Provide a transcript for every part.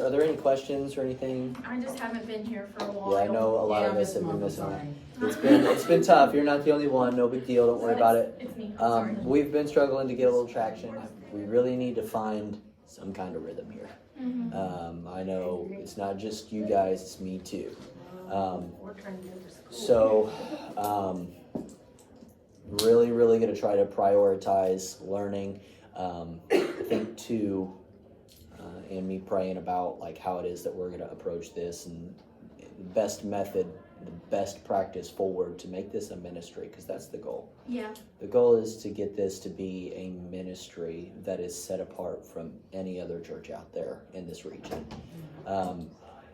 Are there any questions or anything? I just haven't been here for a while. Yeah, I know a lot of us have been missing out. It's been tough. You're not the only one. No big deal. Don't worry about it. It's me. Sorry. We've been struggling to get a little traction. We really need to find some kind of rhythm here. Mm-hmm. I know it's not just you guys, it's me too. Really going to try to prioritize learning. I think too, and me praying about like how it is that we're going to approach this and the best method, the best practice forward to make this a ministry, because that's the goal. Yeah. The goal is to get this to be a ministry that is set apart from any other church out there in this region.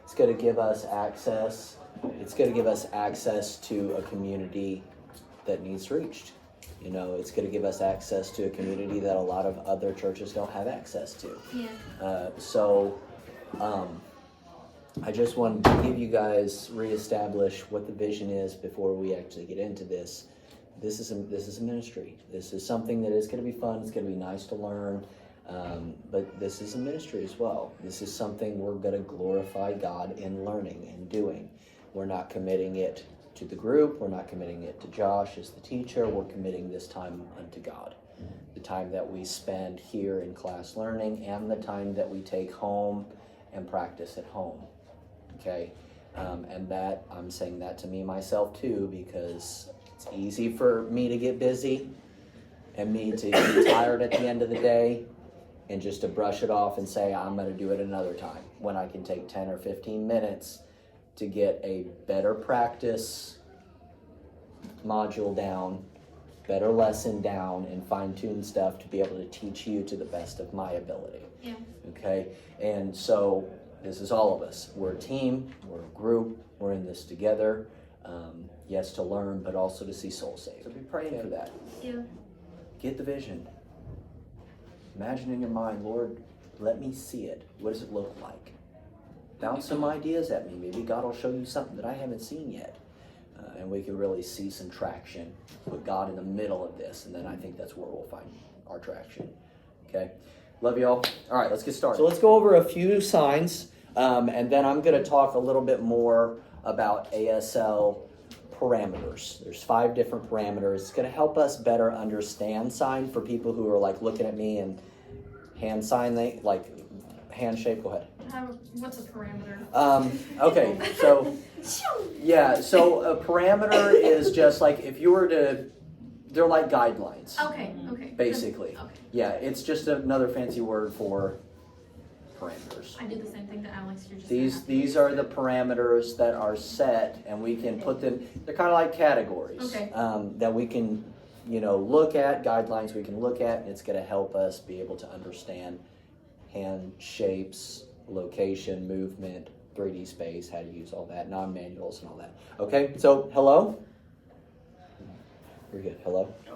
It's going to give us access. It's going to give us access to a community that needs reached. You know, it's going to give us access to a community that a lot of other churches don't have access to. Yeah. I just wanted to give you guys, reestablish what the vision is before we actually get into this. This is a ministry. This is something that is going to be fun. It's going to be nice to learn. But this is a ministry as well. This is something we're going to glorify God in learning and doing. We're not committing it to the group. We're not committing it to Josh as the teacher. We're committing this time unto God. The time that we spend here in class learning and the time that we take home and practice at home. Okay? And that, I'm saying that to me myself too, because it's easy for me to get busy and me to be tired at the end of the day and just to brush it off and say, I'm going to do it another time, when I can take 10 or 15 minutes to get a better practice module down, better lesson down, and fine-tune stuff to be able to teach you to the best of my ability. Yeah. Okay? And so this is all of us. We're a team, we're a group, we're in this together. Yes, to learn, but also to see souls saved. So be praying for that. Yeah. Get the vision. Imagine in your mind, Lord, let me see it. What does it look like? Bounce some ideas at me. Maybe God will show you something that I haven't seen yet. And we can really see some traction. Put God in the middle of this, and then I think that's where we'll find our traction. Okay? Love you all. All right, let's get started. So let's go over a few signs, and then I'm going to talk a little bit more about ASL parameters. There's 5 different parameters. It's going to help us better understand sign for people who are like looking at me and hand sign, like Handshape. Go ahead. What's a parameter? Okay, so yeah, so a parameter is just like if you were to, they're like guidelines. Okay. Basically. Okay. Yeah, it's just another fancy word for parameters. I did the same thing to Alex. You're just These are the parameters that are set, and we can put them, they're kind of like categories. Okay. That we can, look at, guidelines we can look at, and it's going to help us be able to understand hand shapes, location, movement, 3D space, how to use all that, non-manuals and all that. Okay, so hello? We're good. Hello? Do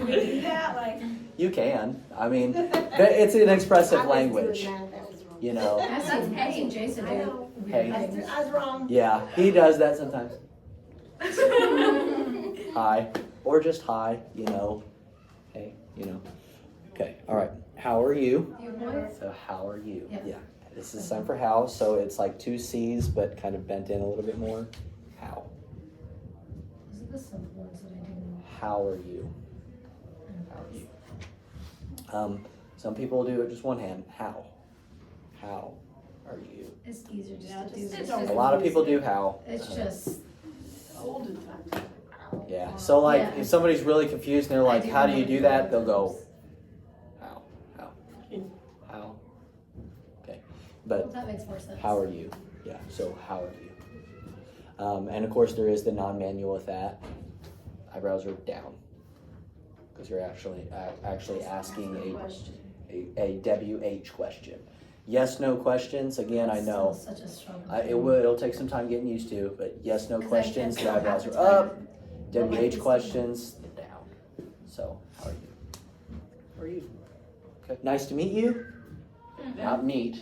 we do that? Like, You can. I mean, it's an expressive language. That's hey, Jason. I know. Hey. I was wrong. Yeah, he does that sometimes. Hi. Or just hi, Hey, Okay, all right. How are you? So how are you? Yeah. This is sign for how, so it's like 2 C's, but kind of bent in a little bit more. How? Those are the simple ones that I didn't. How are you? How are you? Some people do it just one hand. How? How are you? It's easier just to do It's this. just- A lot of people do how. It's just. Olden times. Yeah. So like, Yeah. if somebody's really confused and they're like, I do "How do you remember do that?" doing They'll go, those. "How? How?" Okay. Well, But that makes more sense. how are you? Yeah. So how are you? And of course, there is the non-manual with that. Eyebrows are down because you're actually asking a WH question. Yes, no questions. Again, I That's know. still such a struggle. It'll take some time getting used to, but yes, no 'Cause I questions, can't the tell eyebrows half are the up, time. WH questions, they're down. So, how are you? How are you? Okay, nice to meet you. Not meet.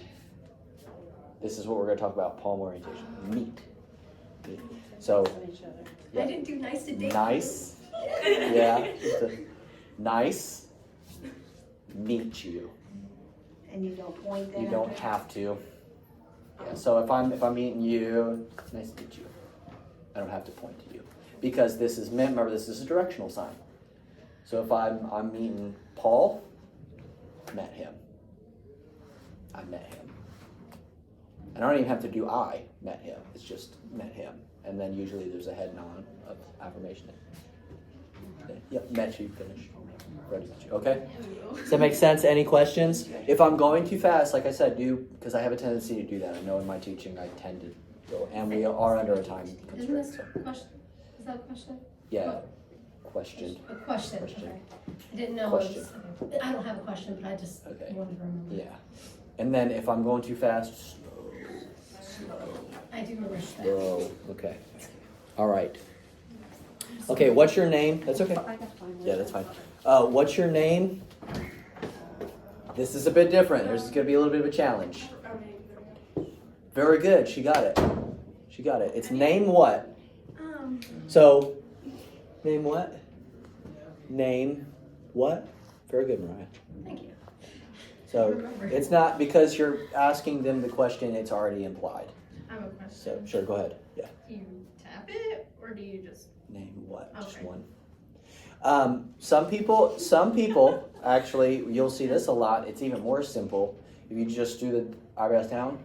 This is what we're going to talk about, palm orientation. Meet. So, I didn't do nice today. nice. Yeah. Nice. meet you. And you don't point that You out don't there? have to. Yeah, so if I'm meeting you, it's nice to meet you. I don't have to point to you. Because this is meant, remember, this is a directional sign. So if I'm meeting Paul, met him. I met him. And I don't even have to do I met him. It's just met him. And then usually there's a head nod of affirmation. Yep, met you, finished. Ready to meet you. Okay? Does that make sense? Any questions? If I'm going too fast, like I said, because I have a tendency to do that. I know in my teaching I tend to go, and we are under a time Isn't constraint. this So. a question? Is that a question? Yeah, question. A question, Question. okay. I didn't know. Question. Okay. I don't have a question, but I just Okay. wanted to remember. Yeah. And then if I'm going too fast, I do remember that. slow. Okay. All right. Okay, what's your name? That's okay. Yeah, that's fine. What's your name? This is a bit different. There's going to be a little bit of a challenge. Very good. She got it. She got it. It's name what? So, name what? Name what? Very good, Mariah. Thank you. So, it's not because you're asking them the question, it's already implied. I have a So, question. sure, go ahead. Yeah. Do you tap it or do you just? Name what? Just Okay. one. Some people, actually, you'll see this a lot. It's even more simple. If you just do the eyebrows down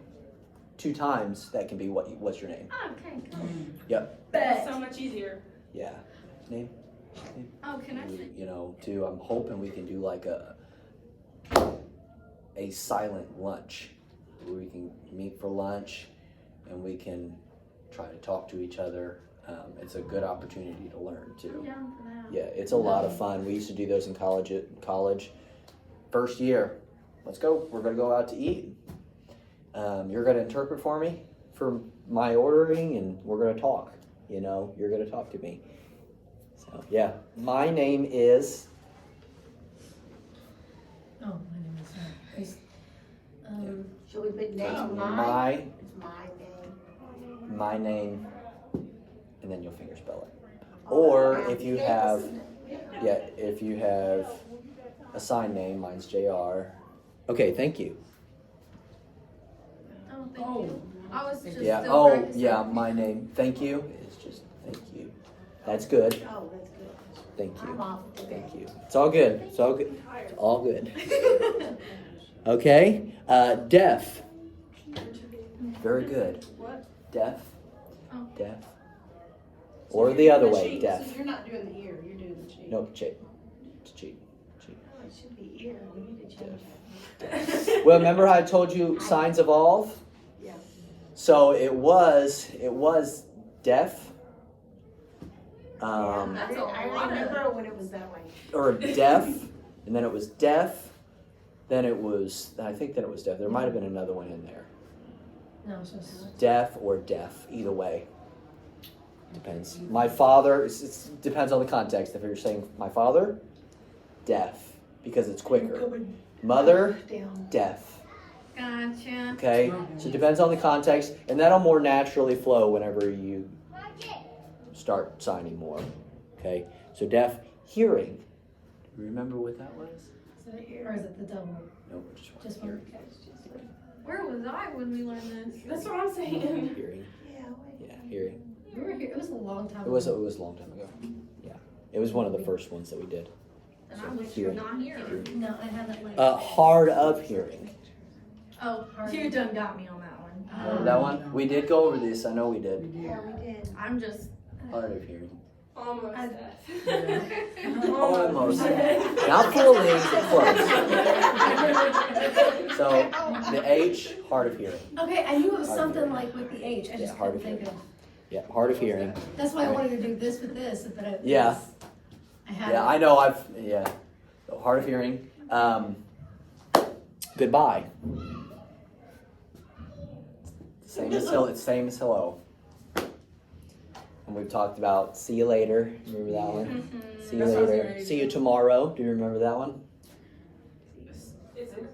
2 times, that can be what's your name. Oh, okay, cool. Yep. Bet. So much easier. Yeah. Name. Oh, can I say? You know, too. I'm hoping we can do like a silent lunch where we can meet for lunch and we can try to talk to each other. It's a good opportunity to learn too. I'm down for that. Yeah, it's a lot of fun. We used to do those in college. First year, let's go. We're gonna go out to eat. You're gonna interpret for me for my ordering, and we're gonna talk. You know, you're gonna talk to me. So yeah, my name is. Oh, my name is Should we put name It's mine? my It's my name. my name, and then you'll fingerspell it. Or if you have, if you have a sign name, mine's JR. Okay, thank you. Oh, thank you. I was just Yeah. still Oh, practicing. yeah. My name. Thank you. It's just thank you. That's good. Oh, that's good. Thank I'm you. off today. Thank you. It's all good. It's all good. It's all good. Okay. Deaf. Very good. What? Deaf. Oh. Deaf. Or the other way. cheek. Deaf. So you're not doing the ear, you're doing the cheek. Nope. Cheek. It's cheek. Cheek. Oh, it should be ear. We need to change Well, remember how I told you signs evolve? Yeah. So it was deaf. That's a I lot of- remember when it was that way. Or deaf, and then it was deaf, then it was, I think then it was deaf. There might have been another one in there. No, it's just. Deaf or deaf, either way. Depends. My father, it depends on the context. If you're saying my father, deaf, because it's quicker. Mother, Down. deaf. Gotcha. Okay? So it depends on the context, and that'll more naturally flow whenever you start signing more. Okay? So deaf, hearing. Do you remember what that was? Or is it the double? Nope, just one. Just one. Hearing. Where was I when we learned this? That's what I'm saying. Hearing. Yeah, wait. Yeah, hearing. We were here, it was a long time It was a ago. long time ago. Yeah. It was one of the first ones that we did. And I was Hearing. not here. No, I had that like. Hard of hearing. Oh, you done got me on that one. Remember that one? We did go over this. I know we did. Yeah, we did. I'm just. Hard of hearing. Almost. Almost. Not fully, but close. So the H, hard of hearing. Okay, I knew it was Hard of something hearing. like with the H. I Yeah, just hard couldn't of think of. Yeah, hard of hearing. That's why I wanted to do this with this, but I. Yeah. I had. Yeah, I know. So hard of hearing. Goodbye. Same as hello. And we've talked about see you later. Remember that one? See you That's what I was later. getting ready to See you do. tomorrow. Do you remember that one? Is it?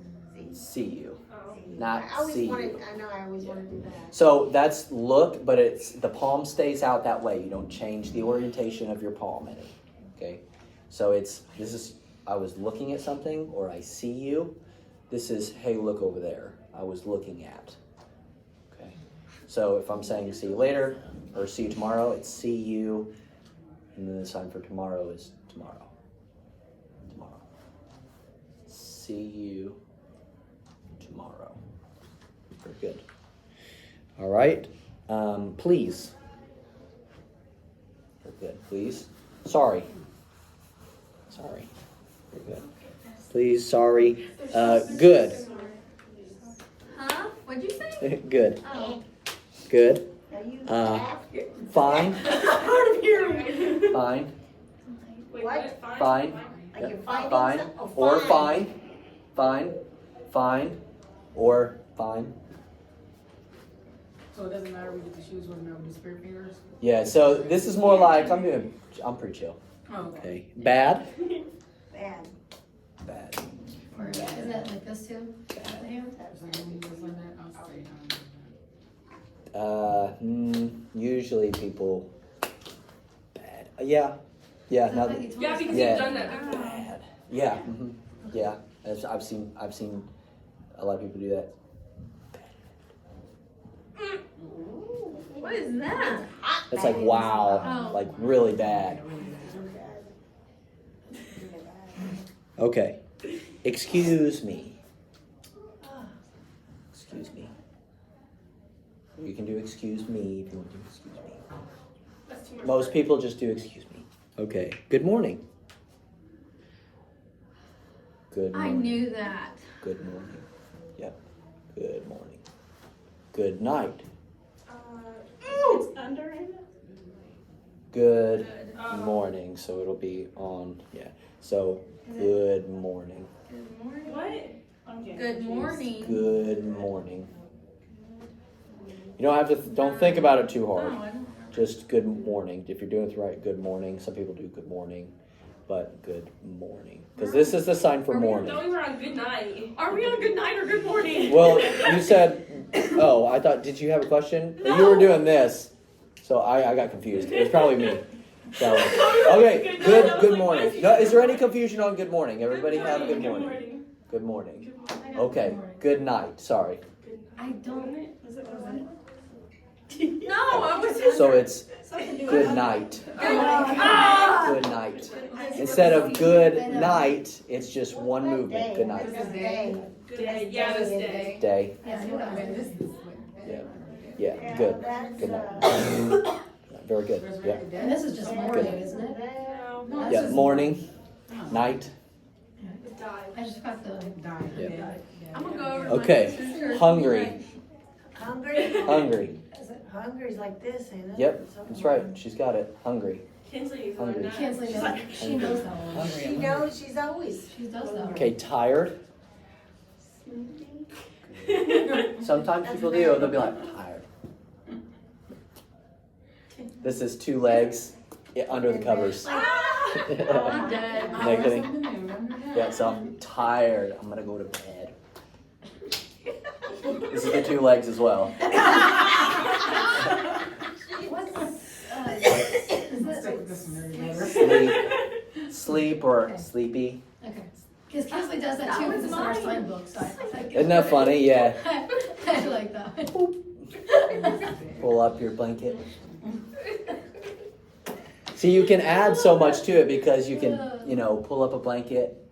See you. Oh. Not I always see wanted, you. I know, I always wanted to do that. So that's look, but it's the palm stays out that way. You don't change the orientation of your palm any. Okay? So this is I was looking at something or I see you. This is, hey, look over there. I was looking at. Okay. So if I'm saying see you later or see you tomorrow, it's see you. And then the sign for tomorrow is tomorrow. Tomorrow. See you tomorrow. Very good. All right. Please. Very good. Please. Sorry. Sorry. Very good. Please. Sorry. Good. Huh? What'd you say? Good. Oh. Good. Are you Fine. Hard of hearing. Fine. Wait, What? Fine. Like you're finding Fine. some- oh, Or fine. Fine. Fine. Or fine. So it doesn't matter we get to choose whether or not we do spirit fingers? Yeah, so this is more like I'm pretty chill. Oh, okay. Okay. Bad. Bad. Bad. Or is it like this too? The hand? So when you just like that, I'll say, Usually people bad. Yeah. Yeah. Now Like you told Yeah, us because Yeah. you've done that before. bad. Yeah. Yeah. I've seen a lot of people do that. What is that? It's like wow, Oh. like really bad. Okay. Excuse me. Excuse me. You can do excuse me if you want to do excuse me. That's too much Most work. people just do excuse me. Okay. Good morning. Good I morning. knew that. Good morning. Yep. Good morning. Good night. It's under it? Good Oh. morning. So it'll be on. Yeah. So good morning. Good morning. What? Okay. Good morning. Good morning. You don't have to. Don't think about it too Oh, hard. I don't. Just good morning. If you're doing it right, good morning. Some people do good morning, but good morning because this is the sign for Are we- morning. No, we were on good night. Are we on good night or good morning? Well, you said. Oh, I thought. Did you have a question? You were doing this, so I got confused. It was probably me. So, okay. Good morning. No, is there any confusion on good morning? Everybody have a good morning. Good morning. Okay. Good night. Sorry. I don't. No, I was. So it's Something to do good with- night. Ah! Good night. Instead of good night, it's just one movement. Good night. This is day. Good day. Yeah, this day. Day. Yeah, I knew that. this is Yeah. Yeah, Yeah. Good. that's, Good night. Very good. Yeah. And this is just morning, isn't it? No. No, this Yeah. is- Morning. Night. It died. I just got the. Yeah. I'm gonna go over to Okay. my sister's church. Hungry. Hungry? Hungry. Hungry's like this, ain't it? Yep. That's right. She's got it. Hungry. Kinsley is Hungry. on that. Kinsley She's knows, like, she knows that one. She knows, she's always. She does that one. Okay. Tired. Sometimes people do. They'll be like tired. This is two legs under the covers. I'm dead. No kidding. Yeah, so I'm tired. I'm gonna go to bed. This is the two legs as well. What's, is it? Sleep, sleep or Okay. sleepy. Okay. Because Kinsley does that That too, was because it's in our mine. sign book, so I like it. Isn't that funny? Yeah. I like that. Pull up your blanket. See, you can add so much to it because you can, pull up a blanket.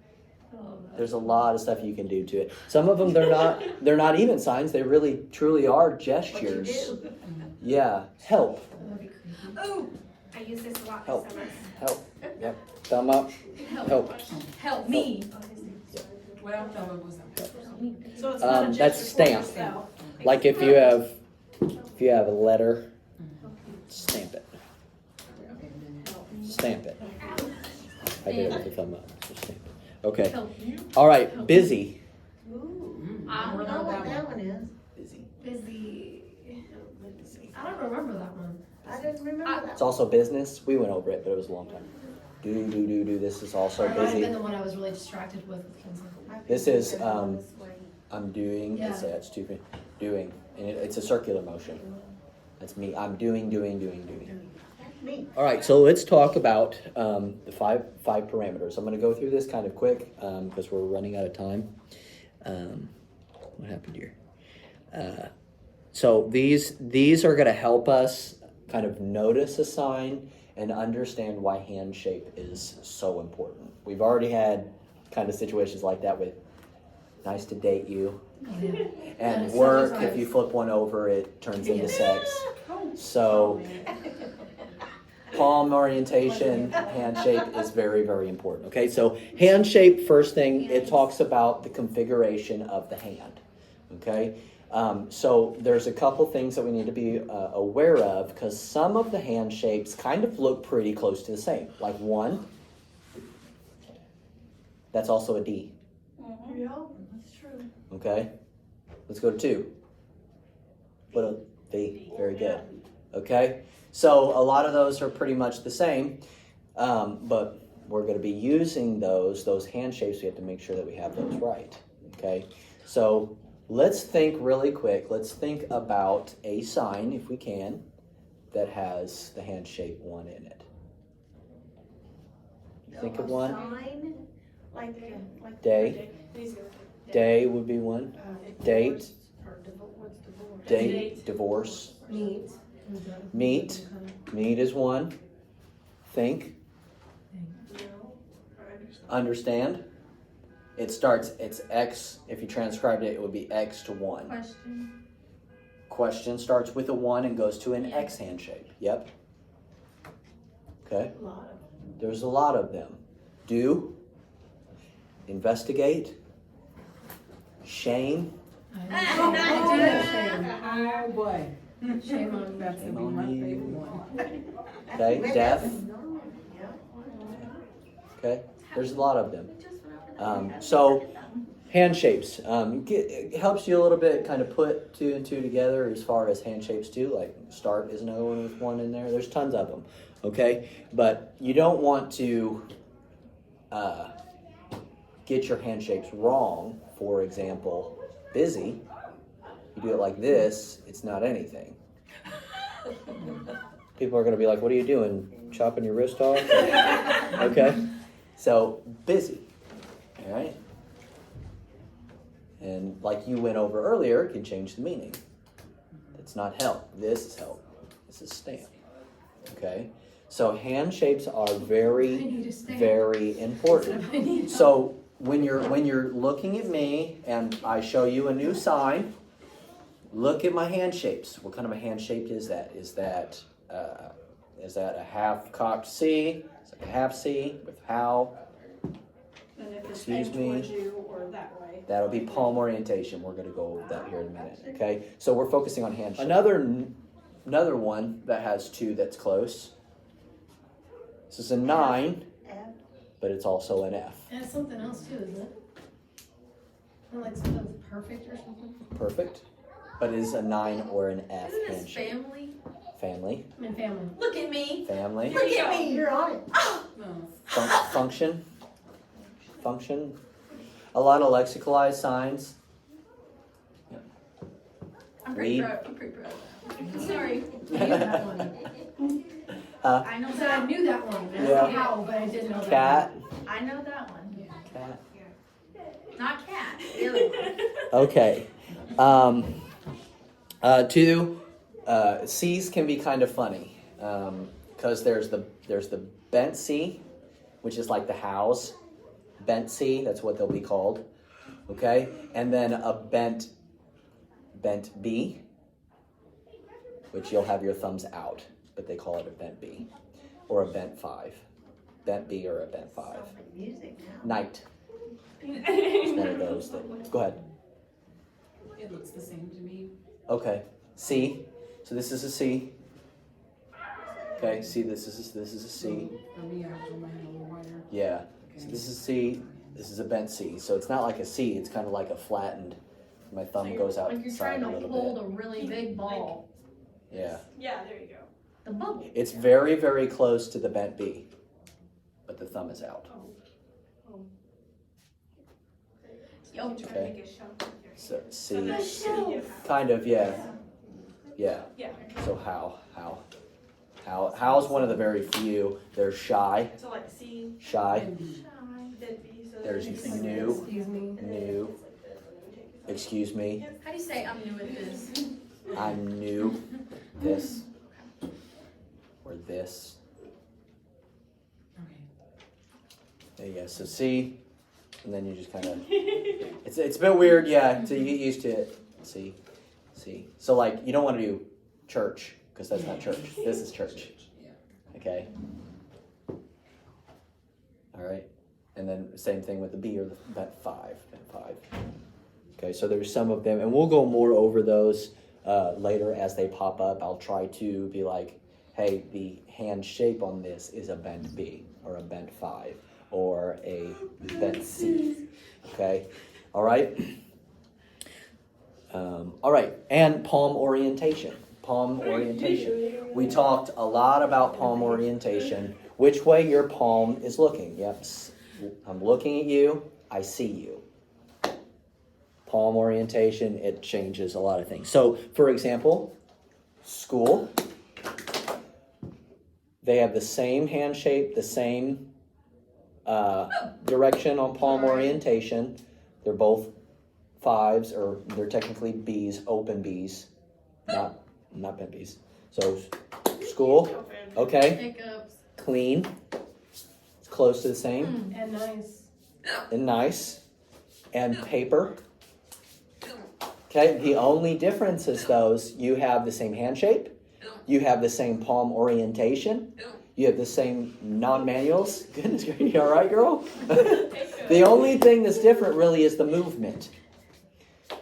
There's a lot of stuff you can do to it. Some of them they're not even signs. They really truly are What you gestures. do. Yeah. Help. That'd be creepy. Oh, I use this a lot Help. this summer. Help. Yep. Thumb up. Help. Help me. Well, tell me what's up. So it's That's stamp. Like if you have a letter, stamp it. Stamp it. I did it with the thumb up. So stamp it. Okay. Help you. All right. Busy. Ooh. I I don't know what that one is. Busy. Busy. I don't remember that one. I didn't remember that. It's also business. We went over it, but it was a long time. Do. This is also Or it might have been busy. the one I was really distracted with Kinsley. This is I'm doing. Yeah. It's stupid. Doing, and it's a circular motion. That's me. I'm doing. Me. All right, so let's talk about the five parameters. I'm going to go through this kind of quick because we're running out of time. What happened here? So these are going to help us kind of notice a sign and understand why hand shape is so important. We've already had kind of situations like that with nice to date you, and work. If you flip one over, it turns into sex. So palm orientation, hand shape is very, very important. Okay, so hand shape, first thing, it talks about the configuration of the hand. Okay, so there's a couple things that we need to be aware of because some of the hand shapes kind of look pretty close to the same. Like one, that's also a D. Yeah, that's true. Okay, let's go to two. What a V, very good. Okay, so a lot of those are pretty much the same, but we're going to be using those hand shapes. We have to make sure that we have those right. Okay, so let's think really quick. Let's think about a sign, if we can, that has the hand shape 1 in it. Think of one. Sign, like Day. Day would be one. Date. Date. Divorce. Meat. Meet. Meet is one. Think. Understand. It starts, it's X. If you transcribed it, it would be X to 1. Question. Question starts with a 1 and goes to an X hand shape. Yep. Okay. There's a lot of them. Do. Investigate. Shame. Oh boy. Shame on That's Shame gonna be on my you. favorite one. Okay. Deaf. Yeah. Okay. There's a lot of them. So hand shapes. It helps you a little bit kind of put 2 and 2 together as far as hand shapes too. Like start is another one with 1 in there. There's tons of them. Okay. But you don't want to get your hand shapes wrong. For example, busy. You do it like this, it's not anything. People are going to be like, what are you doing? Chopping your wrist off? Okay. So, busy. All right. And like you went over earlier, it can change the meaning. It's not help. This is help. This is stamp. Okay. So hand shapes are very, very important. So when you're looking at me and I show you a new sign, look at my hand shapes. What kind of a hand shape is that? Is that a half cocked C? It's like a half C with how? And if it's Excuse bent me. towards you or that way. That'll be palm orientation. We're going to go over that here in a minute. Okay. So we're focusing on hand shape. Another one that has 2 that's close. This is a 9, F. but it's also an F. And it's something else too, isn't it? Kinda like something's perfect or something. Perfect. But it is a 9 or an F Isn't this hand shape. family? Family. I mean, family. Look at me. Family. Look at me. You're on it. No. Function. Function. A lot of lexicalized signs. I'm pretty Read. proud. I'm pretty proud of that. Sorry. I knew that one. I know I said that. I knew that one. I don't Yeah. know how, but I did know that. Cat. I know that one. Cat. Not cat. The other one. Okay. 2. C's can be kind of funny because there's the bent C, which is like the house. Bent C, that's what they'll be called. Okay, and then a bent B, which you'll have your thumbs out, but they call it a bent B, or a bent 5. Bent B or a bent 5. Music now. Night. It's one of those that. Go ahead. It looks the same to me. Okay. C. So this is a C. Okay. See, this is a C. For me, I have to hold my hand a little wider. Yeah. So this is C. This is a bent C. So it's not like a C. It's kind of like a flattened. My thumb goes out Like you're trying a to little hold bit. a really big ball. Yeah. Yeah, there you go. The bubble. It's very, very close to the bent B, but the thumb is out. Yo, Okay. Make a show with your So hand. C. So that's Shelf. you have. Kind of. Yeah. Yeah. Yeah. So how? How's one of the very few. There's shy, So like C, shy. then B, so There's then it's like new. this. Excuse me. New. Excuse me. How do you say I'm new at this? I'm new. This. Or this. Okay. There you go. So C, and then you just kind of. It's a bit weird, yeah. So you get used to it. C. So like you don't want to do church because that's not church. This is church. Yeah. Okay. All right. And then same thing with the B or the bent 5. Okay, so there's some of them, and we'll go more over those later as they pop up. I'll try to be like, hey, the hand shape on this is a bent B or a bent 5 or a bent C. Okay. All right. All right, and palm orientation. We talked a lot about palm orientation. Which way your palm is looking. Yep, I'm looking at you, I see you. Palm orientation, it changes a lot of things. So, for example, school, they have the same hand shape, the same direction on palm orientation. They're both 5s, or they're technically Bs, open Bs, not bent Bs. So, school, okay, Hiccups. clean, it's close to the same, And nice. and nice, and paper. Okay, the only difference is those, you have the same hand shape, you have the same palm orientation, you have the same non-manuals. Goodness, you all right, girl? The only thing that's different really is the movement.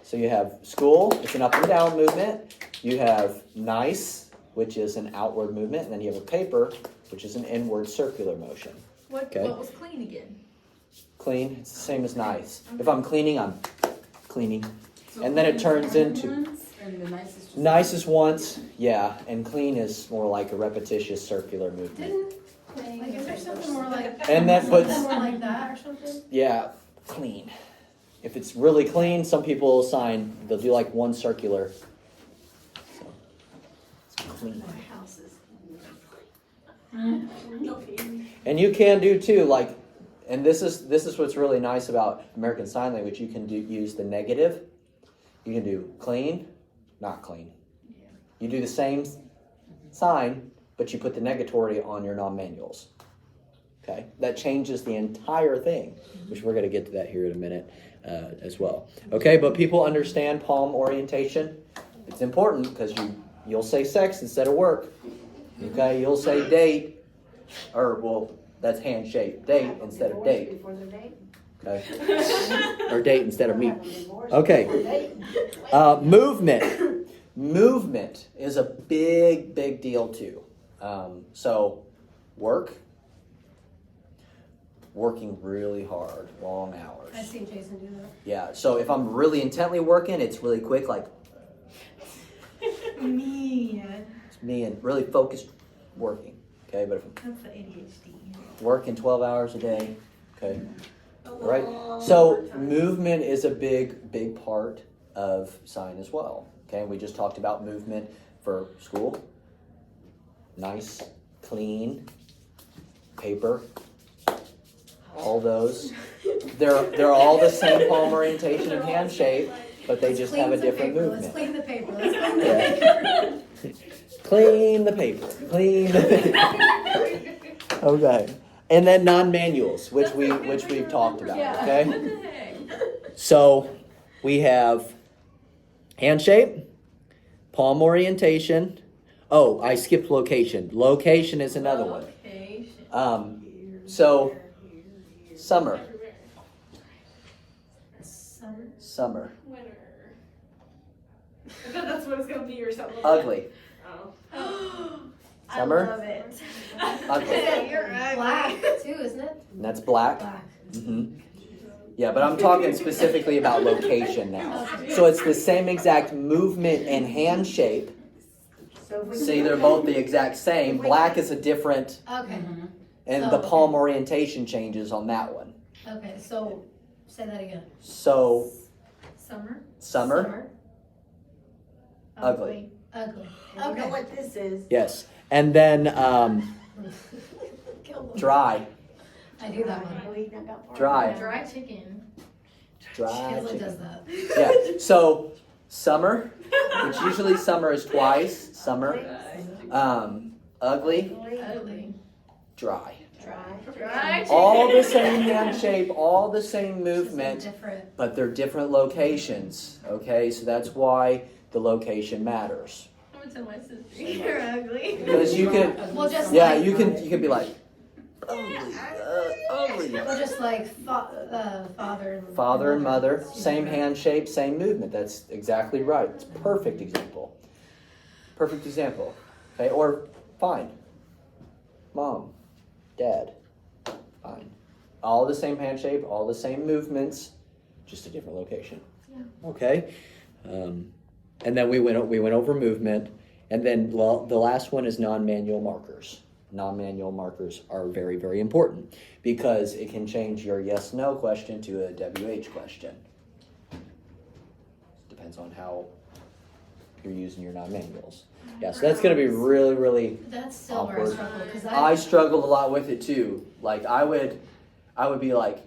So you have school, it's an up and down movement. You have nice, which is an outward movement, and then you have a paper, which is an inward circular motion. What was clean again? Clean, it's the same as nice. If I'm cleaning, I'm cleaning. So And then it turns into and the nice is just nice is once, yeah, and clean is more like a repetitious circular movement. Like, is there something more like, And that puts, something more like that or something? yeah, clean. If it's really clean, some people will sign, they'll do like one circular. So, it's clean. And you can do too, like, and this is what's really nice about American Sign Language. You can use the negative. You can do clean, not clean. You do the same sign, but you put the negatory on your non-manuals. Okay, that changes the entire thing, which we're going to get to that here in a minute as well. Okay, but people understand palm orientation. It's important because you'll say sex instead of work. Okay, you'll say date, or well, that's handshake. Date instead of date. Before the date. Okay, or date instead of meet. Okay, movement. Movement is a big deal too. So, working really hard, long hours. I've seen Jason do that. Yeah, so if I'm really intently working, it's really quick, like Me. it's me and really focused working. Okay, but if That's the ADHD. I'm working 12 hours a day, okay, right? So movement is a big part of sign as well. Okay, we just talked about movement for school. Nice, clean, paper. All those. They're all the same palm orientation and hand shape, but they just have a different Let's movement. clean the paper. Let's clean the paper. Clean the paper. Clean the paper. Okay. And then non-manuals, which we've talked about. Okay. What the heck? So we have hand shape, palm orientation. Oh, I skipped location. Location is another one. Location. So summer. Summer. Winner. I thought that's what it's gonna be or something. Ugly. Oh. Summer. I love it. Ugly. You're ugly. Black too, isn't it? And that's black. Black. Mm-hmm. Yeah, but I'm talking specifically about location now. So it's the same exact movement and hand shape. So if we See, they're both the exact same. Black is a different, Okay. and the palm orientation changes on that one. Okay. So say that again. So Summer. summer, ugly. Ugly. And you know what this is? Yes. And then Kill them. dry. I do that one. Dry. Dry chicken. Dry Kayla chicken. does that. Yeah. So summer, which usually summer is twice. Summer. Ugly. Ugly. Dry. Dry chicken. All the same hand shape, all the same It's just movement, different. but they're different locations. Okay, so that's why the location matters. I'm gonna tell my sister you're ugly. Because you can, Well, just yeah, like, you can be like ugly, ugly. well, just like father and Father and mother, It's same different. hand shape, same movement. That's exactly right. It's a perfect example. Perfect example. Okay, or fine. Mom, dad, fine. All the same hand shape, all the same movements, just a different location. Yeah. Okay, and then we went over movement, and then the last one is non-manual markers. Non-manual markers are very, very important because it can change your yes/no question to a WH question. Depends on how you're using your non-manuals. Yeah, so that's going to be really, really. That's still where I Awkward. struggle because I struggled a lot with it too. Like I would be like,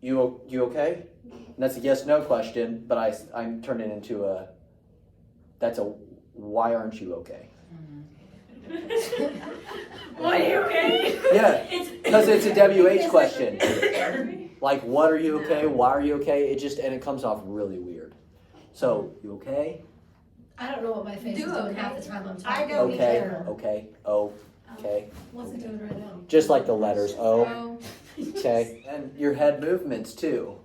"You okay?" And that's a yes/no question, but I'm turning it into a. That's a why aren't you okay? Why are you okay? Yeah, because it's a WH question. Like, what are you okay? Why are you okay? It comes off really weird. So, you okay? I don't know what my face Do is doing okay. half the time I'm I talking. don't Okay, either. okay, okay. What's it doing right now? Just like the letters O, Oh. okay. And your head movements too.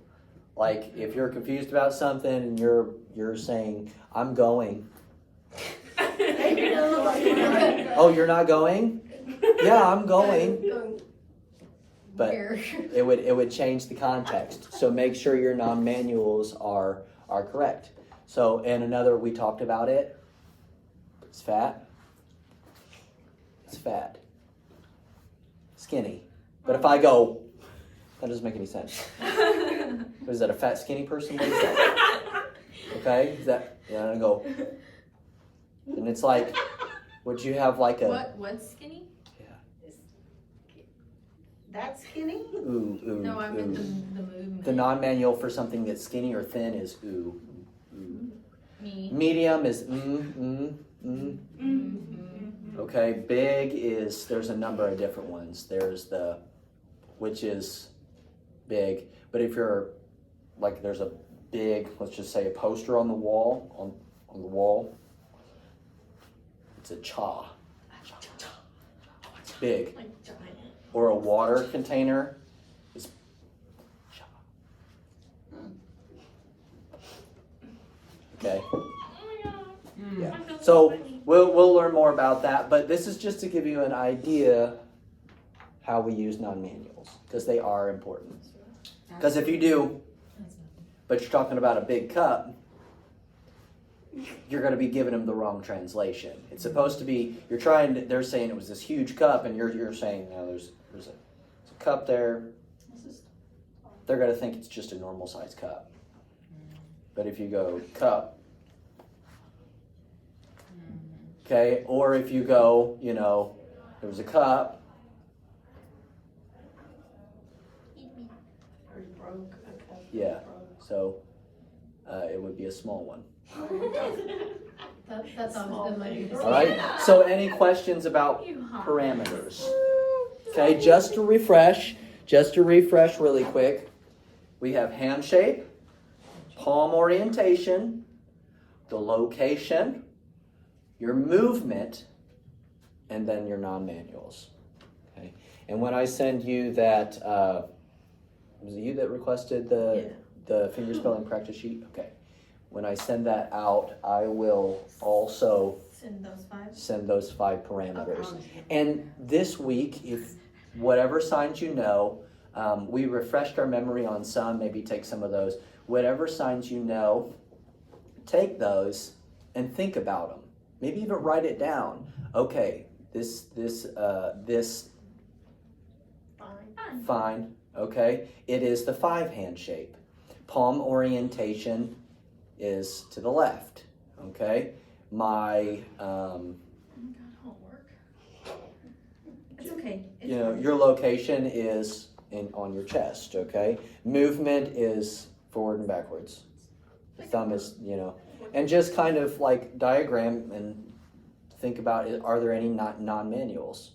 Like if you're confused about something and you're saying, I'm going. Oh, you're not going? Yeah, I'm going. But Here. it would change the context. So make sure your non-manuals are correct. So and another we talked about it. It's fat. It's fat. Skinny. But if I go, that doesn't make any sense. Is that a fat skinny person? What is that? Okay? Is that yeah, I go. And it's like, would you have like a What's skinny? That skinny? ooh, No, I meant the ooh. movement. The non-manual for something that's skinny or thin is ooh. Me. Medium is Mm-hmm. Okay, big is, there's a number of different ones. There's which is big. But if you're, like there's a big, let's just say a poster on the wall, on the wall, it's a cha. It's big. Like giant. Or a water container is cha. Okay. Oh my god. Yeah. I feel So funny. we'll learn more about that, but this is just to give you an idea how we use non-manuals because they are important. Because if you do, but you're talking about a big cup, you're going to be giving them the wrong translation. It's supposed to be they're saying it was this huge cup, and you're saying no, there's a cup there. They're going to think it's just a normal size cup. But if you go cup. Okay, or if you go, there was a cup. Or you broke a cup. Yeah, so it would be a small one. That's always been my biggest. All right, so any questions about You hot. parameters? Okay, just to refresh really quick, we have hand shape, palm orientation, the location, your movement, and then your non-manuals. Okay, and when I send you that, was it you that requested the finger spelling practice sheet? Okay, when I send that out, I will also Send those 5. send those 5 parameters. And this week, if whatever signs we refreshed our memory on some, maybe take some of those. Whatever signs take those and think about them. Maybe even write it down. Okay, this fine. Okay, it is the 5 hand shape. Palm orientation is to the left. Okay, my Oh my god, homework. okay. It's You know, fine. your location is on your chest, okay? Movement is forward and backwards. The thumb is, you know, and just kind of like diagram and think about, are there any non-manuals?